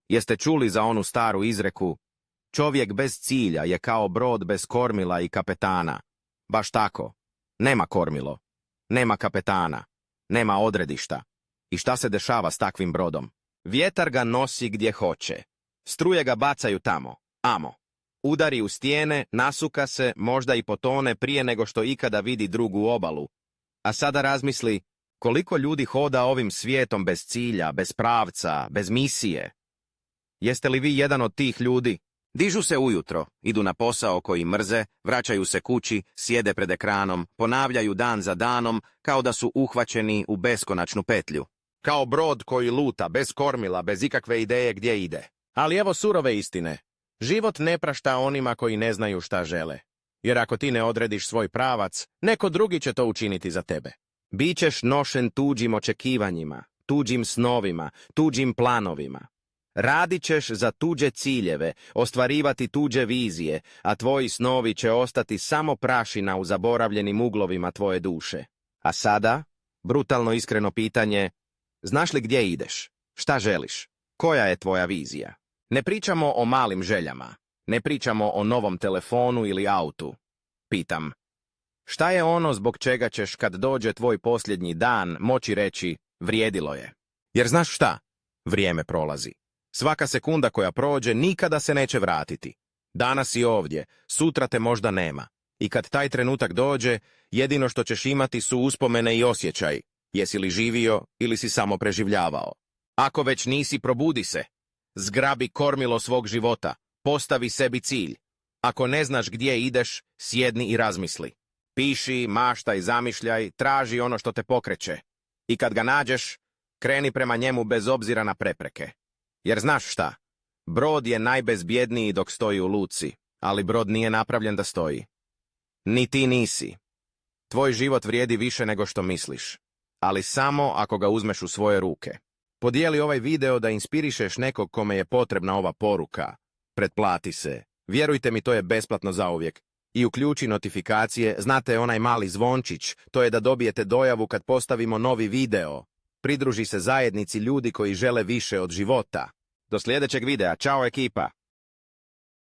Jeste čuli za onu staru izreku? Čovjek bez cilja je kao brod bez kormila i kapetana. Baš tako. Nema kormilo. Nema kapetana. Nema odredišta. I šta se dešava s takvim brodom? Vjetar ga nosi gdje hoće. Struje ga bacaju tamo. Amo. Udari u stijene, nasuka se, možda i potone prije nego što ikada vidi drugu obalu. A sada razmisli, koliko ljudi hoda ovim svijetom bez cilja, bez pravca, bez misije? Jeste li vi jedan od tih ljudi? Dižu se ujutro, idu na posao koji mrze, vraćaju se kući, sjede pred ekranom, ponavljaju dan za danom, kao da su uhvaćeni u beskonačnu petlju. Kao brod koji luta, bez kormila, bez ikakve ideje gdje ide. Ali evo surove istine. Život ne prašta onima koji ne znaju šta žele. Jer ako ti ne odrediš svoj pravac, neko drugi će to učiniti za tebe. Bićeš nošen tuđim očekivanjima, tuđim snovima, tuđim planovima. Radit ćeš za tuđe ciljeve, ostvarivati tuđe vizije, a tvoji snovi će ostati samo prašina u zaboravljenim uglovima tvoje duše. A sada, brutalno iskreno pitanje, znaš li gdje ideš? Šta želiš? Koja je tvoja vizija? Ne pričamo o malim željama, ne pričamo o novom telefonu ili autu. Pitam, šta je ono zbog čega ćeš kad dođe tvoj posljednji dan moći reći vrijedilo je? Jer znaš šta? Vrijeme prolazi. Svaka sekunda koja prođe nikada se neće vratiti. Danas si ovdje, sutra te možda nema. I kad taj trenutak dođe, jedino što ćeš imati su uspomene i osjećaj. Jesi li živio ili si samo preživljavao? Ako već nisi, probudi se. Zgrabi kormilo svog života. Postavi sebi cilj. Ako ne znaš gdje ideš, sjedni i razmisli. Piši, maštaj, zamišljaj, traži ono što te pokreće. I kad ga nađeš, kreni prema njemu bez obzira na prepreke. Jer znaš šta? Brod je najbezbjedniji dok stoji u luci, ali brod nije napravljen da stoji. Ni ti nisi. Tvoj život vrijedi više nego što misliš, ali samo ako ga uzmeš u svoje ruke. Podijeli ovaj video da inspirišeš nekog kome je potrebna ova poruka. Pretplati se. Vjerujte mi, to je besplatno zauvijek. I uključi notifikacije, znate onaj mali zvončić, to je da dobijete dojavu kad postavimo novi video. Pridruži se zajednici ljudi koji žele više od života. Do sljedećeg videa, čao ekipa!